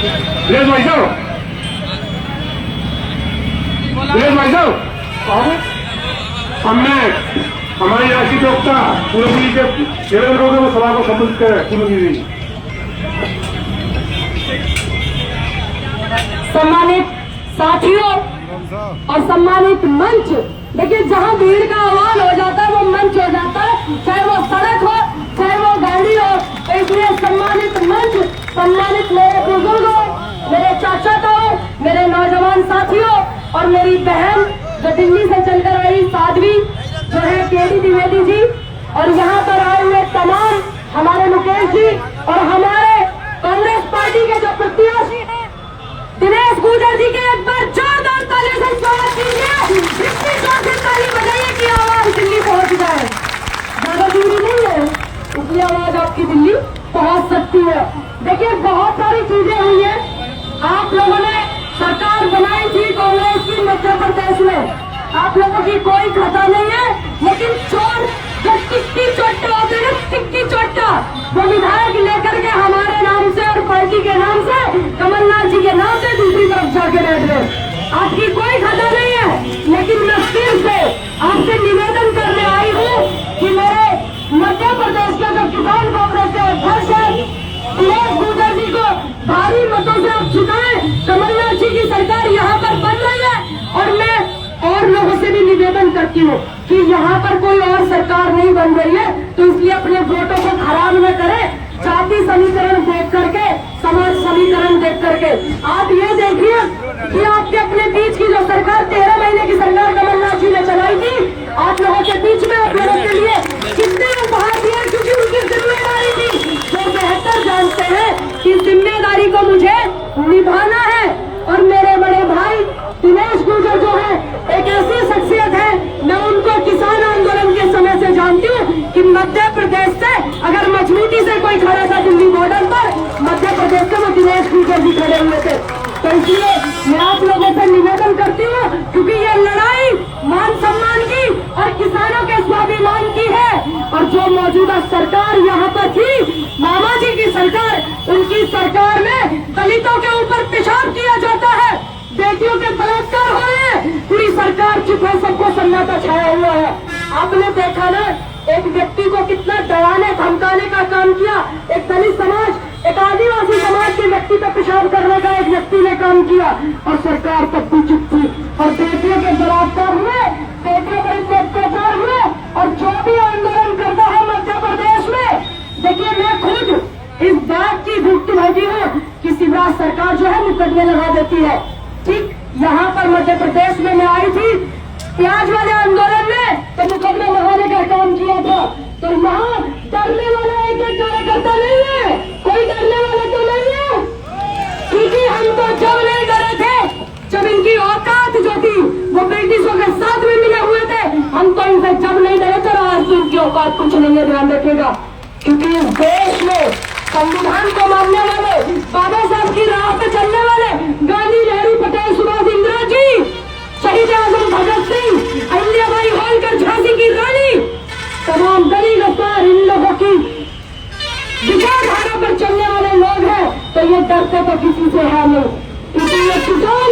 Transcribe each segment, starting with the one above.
दिनेश भाई साहब, हमने हमारी राष्ट्रीय प्रवक्ता पूर्व जी के निवेदन करोगे वो सभा को संबोधित करें। पूर्व जी। सम्मानित साथियों और सम्मानित मंच, देखिए जहां भीड़ का आह्वान हो जाता है वो मंच हो जाता है, चाहे वो सड़क हो चाहे वो गाड़ी हो। इसलिए सम्मानित मंच, सम्मानित मेरे बुजुर्गों, मेरे चाचा ताऊ, मेरे नौजवान साथियों और मेरी बहन जो दिल्ली से चलकर आई साध्वी जो है केडी द्विवेदी जी, और यहाँ पर आए हुए तमाम हमारे मुकेश जी और हमारे कांग्रेस पार्टी के जो प्रत्याशी हैं दिनेश गुर्जर जी के एक बार जोरदार ताली से स्वागत कीजिए। इतनी जोर से ताली बजाइए कि आवाज दिल्ली पहुंच जाए। ज्यादा दूरी नहीं है, इसलिए आवाज आपकी दिल्ली पहुंच सकती है। देखिए बहुत सारी चीजें हुई है। आप लोगों ने सरकार बनाई थी कांग्रेस की मध्य प्रदेश में, आप लोगों की कोई खता नहीं है, लेकिन चोर जो टिक्की चोट्टा होते हैं, टिक्की चोट्टा, वो विधायक लेकर के हमारे नाम से और पार्टी के नाम से, कमलनाथ जी के नाम से दूसरी तरफ जाके बैठ गए। आपकी कोई खता नहीं है, लेकिन मैं फिर से आपसे निवेदन करने आई हूँ कि मेरे मध्य प्रदेश के जो किसान कांग्रेस के अध्यक्ष है दिनेश गुर्जर जी को भारी मतों से आप जिताएं। कमलनाथ जी की सरकार यहाँ पर बन रही है और मैं और लोगों से भी निवेदन करती हूँ कि यहाँ पर कोई और सरकार नहीं बन रही है, तो इसलिए अपने वोटों को खराब न करें। जाति समीकरण देख करके, समाज समीकरण देख करके आप ये देखिए कि आपके अपने बीच की जो सरकार 13 महीने की सरकार कमलनाथ जी ने चलाई थी, आप लोगों के बीच में आप लोगों के लिए कितने उपहार दिए, क्योंकि उनकी जिम्मेदारी थी। वो बेहतर जानते हैं कि जिम्मेदारी को मुझे निभाना है। और मेरे बड़े भाई दिनेश गुर्जर जो है एक ऐसी शख्सियत है, मैं उनको किसान आंदोलन के समय से जानती हूँ कि मध्य प्रदेश से अगर मजबूती से कोई खड़ा था दिल्ली बॉर्डर पर, मध्य प्रदेश से वो दिनेश गुर्जर जी खड़े हुए थे। तो इसलिए मैं आप लोगों से निवेदन करती हूँ, क्योंकि ये लड़ाई मान सम्मान की और किसानों के स्वाभिमान की है। और जो मौजूदा सरकार यहाँ पर थी, मामा जी की सरकार, उनकी सरकार में दलितों के ऊपर पेशाब किया जाता है, बेटियों के बलात्कार हो रहे हैं, पूरी सरकार चुप है, सबको सन्नाटा छाया हुआ है। आपने देखा ना एक व्यक्ति को कितना डराने धमकाने का काम किया, एक दलित समाज, एक आदिवासी समाज के व्यक्ति पर पेशाब करने का एक व्यक्ति ने काम किया और सरकार तब भी चुप थी। और बेटियों के बलात्कार हुए, बेटियों पर इतने अत्याचार हुए, और जो भी आंदोलन करता है मध्य प्रदेश में, देखिए मैं खुद इस बात की भुक्तभोगी हूँ कि शिवराज सरकार जो है मुकदमे लगा देती है। ठीक यहाँ पर मध्य प्रदेश में मैं आई थी प्याज वाले आंदोलन में, तो मुकदमा लगाने का काम किया था। तो यहाँ डरने वाला एक कार्यकर्ता नहीं है, कोई डरने वाला तो नहीं है, क्योंकि हम तो जब नहीं डरे थे जब इनकी औकात जो थी वो ब्रिटिशों के साथ में मिले हुए थे, हम तो इनसे जब नहीं डरे थे, आज तो इनकी औकात कुछ नहीं है, ध्यान रखिएगा। क्योंकि इस देश में संविधान को मानने वाले, बाबा साहब की राह पे चलने वाले गांधी, नेहरू, पटेल, सुभाष, इंदिरा जी, शहीद आजम भगत सिंह, अहिल्याबाई होलकर, झांसी की रानी, तमाम दलित अफसर, इन लोगों की विचारधारा पर चलने वाले लोग हैं। तो ये डरते तो किसी से है नहीं, क्योंकि ये किसान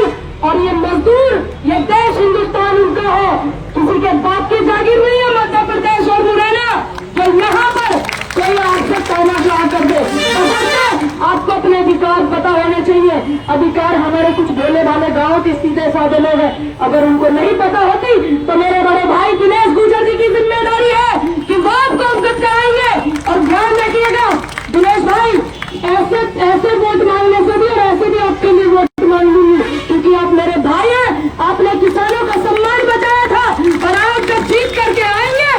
और ये मजदूर, ये देश हिंदुस्तान उनका है, किसी के बाप की जागीर नहीं है मध्य प्रदेश और मुरैना, जो यहाँ पर कोई आपसे तानाशाह कर दे। आपको अपने अधिकार पता होने चाहिए। अधिकार हमारे कुछ भोले भाले गांव के सीधे साधे लोग हैं, अगर उनको नहीं पता होती तो मेरे बड़े भाई दिनेश गुर्जर जी की जिम्मेदारी है कि वो आपको अवगत कराएंगे। और ध्यान रखिएगा दिनेश भाई, ऐसे वोट मांगने से भी और ऐसे भी आपके लिए वोट मांगूंगी, क्योंकि आप मेरे भाई हैं, आपने किसानों का सम्मान बचाया था और आप जब जीत करके आएंगे,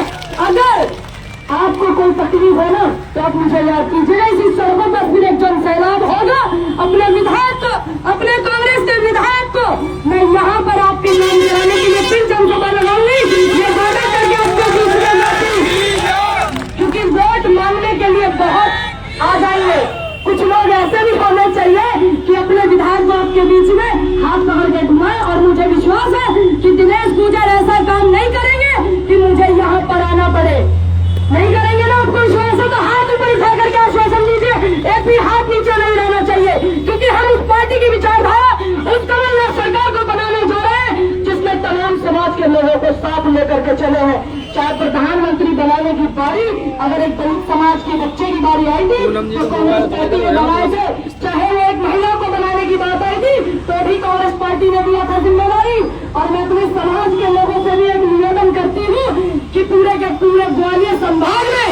अगर आपको कोई तकलीफ है ना तो आप मुझे याद कीजिएगा। इसी सड़कों पर फिर एक जन सैलाब होगा, अपने विधायक को, अपने कांग्रेस के विधायक को मैं यहाँ पर आपके नाम कराने के लिए फिर जनसभा लगाऊंगी, ये वादा करके आपको दूसरे लाती, क्योंकि वोट मांगने के लिए बहुत आ जाएंगे। कुछ लोग ऐसे भी होने चाहिए कि अपने विधायक को चाहे प्रधानमंत्री बनाने की बारी अगर एक दलित समाज के बच्चे की बारी आई थी तो कांग्रेस पार्टी ने बनाए थे, चाहे वो एक महिला को बनाने की बात आई थी तो भी कांग्रेस पार्टी ने दिया था जिम्मेदारी। और मैं अपने समाज के लोगों से भी एक निवेदन करती हूँ कि पूरे के पूरे ग्वालियर संभाग में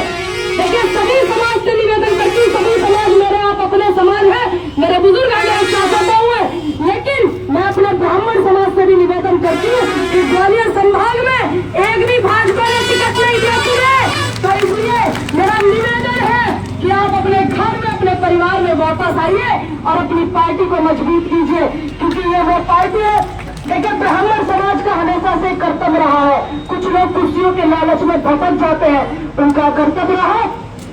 देखिए सभी समाज से निवेदन करती हूँ, सभी समाज मेरे आप अपने समाज है, मेरे बुजुर्ग है, मेरे शासक हुए, लेकिन मैं अपने ब्राह्मण समाज से भी निवेदन करती हूँ कि ग्वालियर संभाग में एक भी भाजपा ने टिकट नहीं दिया तुम्हें, तो इसलिए मेरा निवेदन है कि आप अपने घर में अपने परिवार में वापस आइए और अपनी पार्टी को मजबूत कीजिए, क्योंकि ये वो पार्टी है देखिए ब्राह्मण समाज का हमेशा से कर्तव्य रहा है। कुछ लोग कुर्सियों के लालच में भटक जाते हैं, उनका कर्तव्य रहा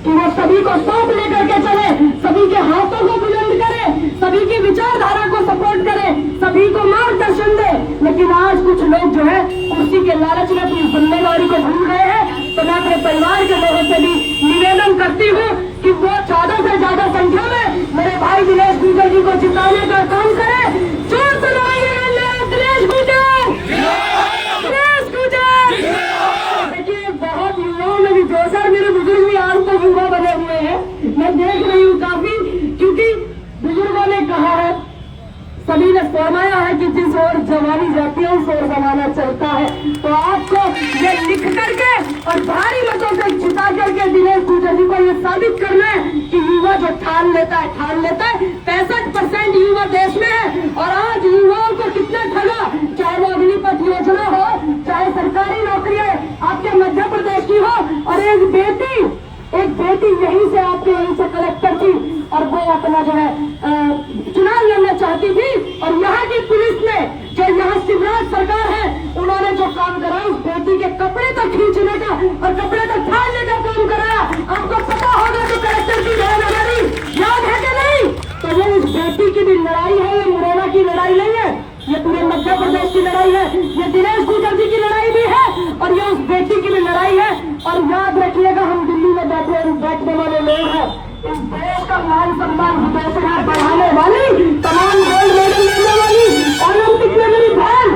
कि वो सभी को साथ लेकर के चले, सभी के हाथों को बुलंद करे, सभी की विचारधारा को सपोर्ट करे, सभी को मार्गदर्शन दे। लेकिन आज कुछ लोग जो है कुर्सी के लालच में अपनी जिम्मेदारी को भूल गए हैं। तो मैं अपने परिवार के लोगों से भी निवेदन करती हूँ कि वो ज्यादा से ज्यादा संख्या में मेरे भाई दिनेश गुर्जर जी को जिताने का काम करे। जोर से दिनेश गुर्जर, दिनेश गुर्जर। देखिए बहुत युवाओं में भी जोश है, मेरे बुजुर्ग भी आज तो युवा बने हुए हैं, मैं देख रही हूँ काफी, क्योंकि बुजुर्गों ने कहा है, सभी ने फरमाया है कि जिस ओर जवानी जाती है उस ओर जमाना चलता है। तो आपको ये लिख करके और भारी मतों से जिता करके दिनेश गुर्जर जी को ये साबित करना है कि युवा जो ठान लेता है 65% युवा देश में है। और आज युवाओं को कितना ठगा, चाहे वो अग्निपथ योजना हो, चाहे सरकारी नौकरियां आपके मध्य प्रदेश की हो, और एक बेटी यहीं से आपके यहीं से कलेक्टर थी और वो अपना जो है चुनाव लड़ना चाहती थी। और यहाँ की पुलिस ने जो यहाँ शिवराज सरकार है उन्होंने जो काम करा उस बेटी के कपड़े तक खींचने का और कपड़े तक फाड़ने का काम कराया। आपको पता होगा तो कलेक्टर की बहन हमारी याद है कि नहीं? तो ये इस बेटी की भी लड़ाई है, ये मुरैना की लड़ाई नहीं है, ये पूरे मध्य प्रदेश की लड़ाई है, ये दिनेश गुर्जर जी की लड़ाई भी है और ये उस बेटी की भी लड़ाई है। और याद रखिएगा हम दिल्ली में बैठने वाले लोग हैं, इस देश का मान सम्मान बढ़ाने वाली, तमाम गोल्ड मेडल लेने वाली, ओलंपिक में मेरी बहन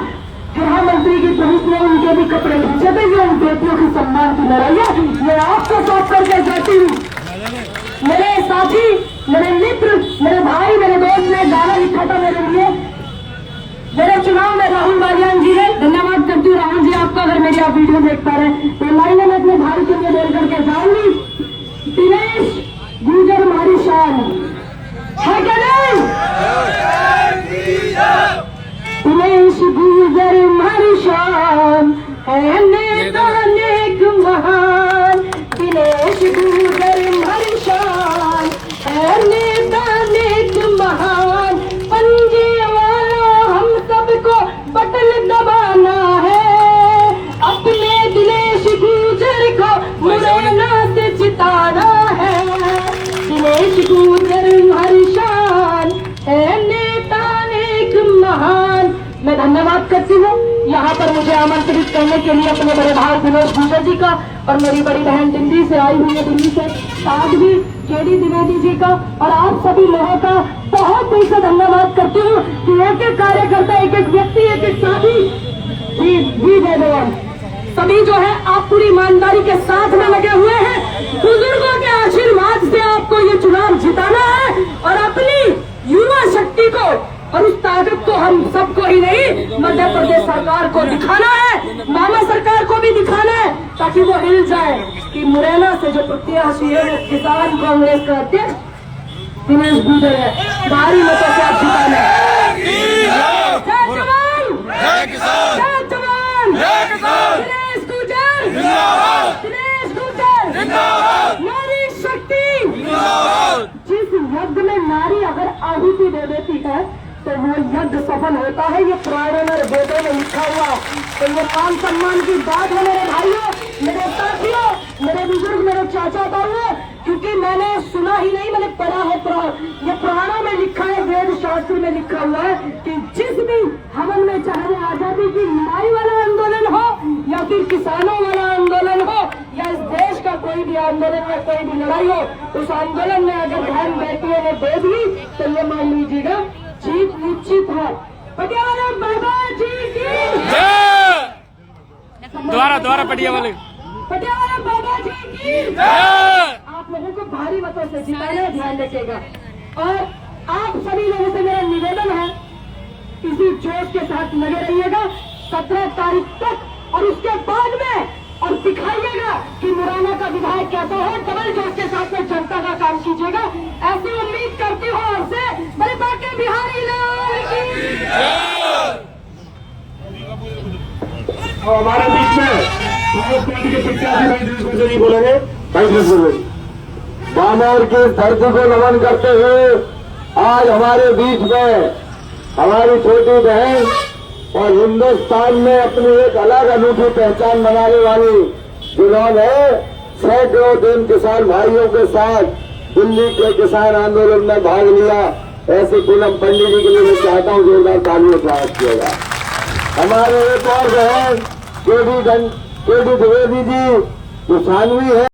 गृहमंत्री की पुलिस ने उनके भी कपड़े खींचे थे। ये उन बेटियों की सम्मान की लड़ाई है, मैं आपको सौंप करके जाती हूँ। मेरे साथी, मेरे मित्र, मेरे भाई, मेरे दोस्त ने गाना लिखा था मेरे लिए, मेरे चुनाव में राहुल बालियान जी ने, धन्यवाद करती हूँ राहुल जी आपका, अगर मेरी आप वीडियो देख पा रहे हैं। तो लाइनें मैं अपने भाई के लिए बोल करके जाऊंगी, दिनेश गुर्जर हमारी शान है क्या नहीं? दिनेश गुर्जर हमारी शान है, नेता नेक महान, दिनेश गुर्जर हमारी शान है, नेता नेक महान, पंजे हम सबको बटन दबाना है, अपने दिनेश गुर्जर को मुरैना से जिताना है, दिनेश गुर्जर हमारी शान है, नेता नेक महान। मैं धन्यवाद करती हूँ यहाँ पर मुझे आमंत्रित करने के लिए अपने बड़े भाई दिनेश गुर्जर जी का और मेरी बड़ी बहन दिल्ली से आई हुई है, दिल्ली से साध्वी केडी द्विवेदी जी का और आप सभी लोगों का बहुत दिल से धन्यवाद करती हूँ कि एक एक कार्यकर्ता, एक एक व्यक्ति, एक एक साथी जी जयदेव सभी जो है आप पूरी ईमानदारी के साथ में लगे हुए हैं। बुजुर्गों के आशीर्वाद से आपको ये चुनाव जिताना है और अपनी युवा शक्ति को और उस ताकत को हम सबको ही नहीं मध्य प्रदेश सरकार को दिखाना है, मामा सरकार को भी दिखाना है, ताकि वो हिल जाए कि मुरैना से जो प्रत्याशी है वो किसान कांग्रेस का अध्यक्ष दिनेश गुर्जर है, भारी मतों से आप जिताना है। दिनेश गुर्जर, दिनेश गुर्जर, नारी शक्ति। जिस यज्ञ में नारी अगर आहुति दे देती है तो वो यज्ञ सफल होता है, ये पुराने मेरे बेटे में लिखा हुआ। तो ये मान सम्मान की बात है मेरे भाइयों, मेरे साथियों, मेरे बुजुर्ग, मेरे चाचा ताऊ, क्योंकि मैंने सुना ही नहीं, मैंने पढ़ा है ये पुराणों में लिखा है, वेद शास्त्र में लिखा हुआ है कि जिस भी हवन में, चाहे वो आजादी की लड़ाई वाला आंदोलन हो या फिर किसानों वाला आंदोलन हो या इस देश का कोई भी आंदोलन या कोई भी लड़ाई हो, उस आंदोलन में अगर बहन बेटियों ने दे दी तो ये मान लीजिएगा जीत निश्चित है। पटियाला बाबा जी की दोबारा पटिया वाले पटियाला बाबा जी की आप लोगों को भारी मतों से जिताना ध्यान रखिएगा। और आप सभी लोगों से मेरा निवेदन है, इसी जोश के साथ लगे रहिएगा 17 तारीख तक और उसके बाद में, और दिखाइएगा कि मुरैना का विधायक कैसा हो। डबल जोश के साथ में जनता का काम कीजिएगा, ऐसी उम्मीद करती हूँ आपसे। बड़े बाके बिहारी लाल की। और हमारे बीच में कांग्रेस पार्टी के प्रत्याशी भाई दिनेश गुर्जर बोलेंगे। भाई दिनेश गुर्जर बामौर की धरती को नमन करते हुए आज हमारे बीच में हमारी छोटी बहन और हिंदुस्तान में अपनी एक अलग अनूठी पहचान बनाने वाली, जिन्होंने सैकड़ों दिन किसान भाइयों के साथ दिल्ली के किसान आंदोलन में भाग लिया, ऐसे पूनम पंडित जी के लिए मैं चाहता हूं जोरदार तालियों से स्वागत किएगा। हमारे एक और बहन केडी द्विवेदी जी जो सानवी है।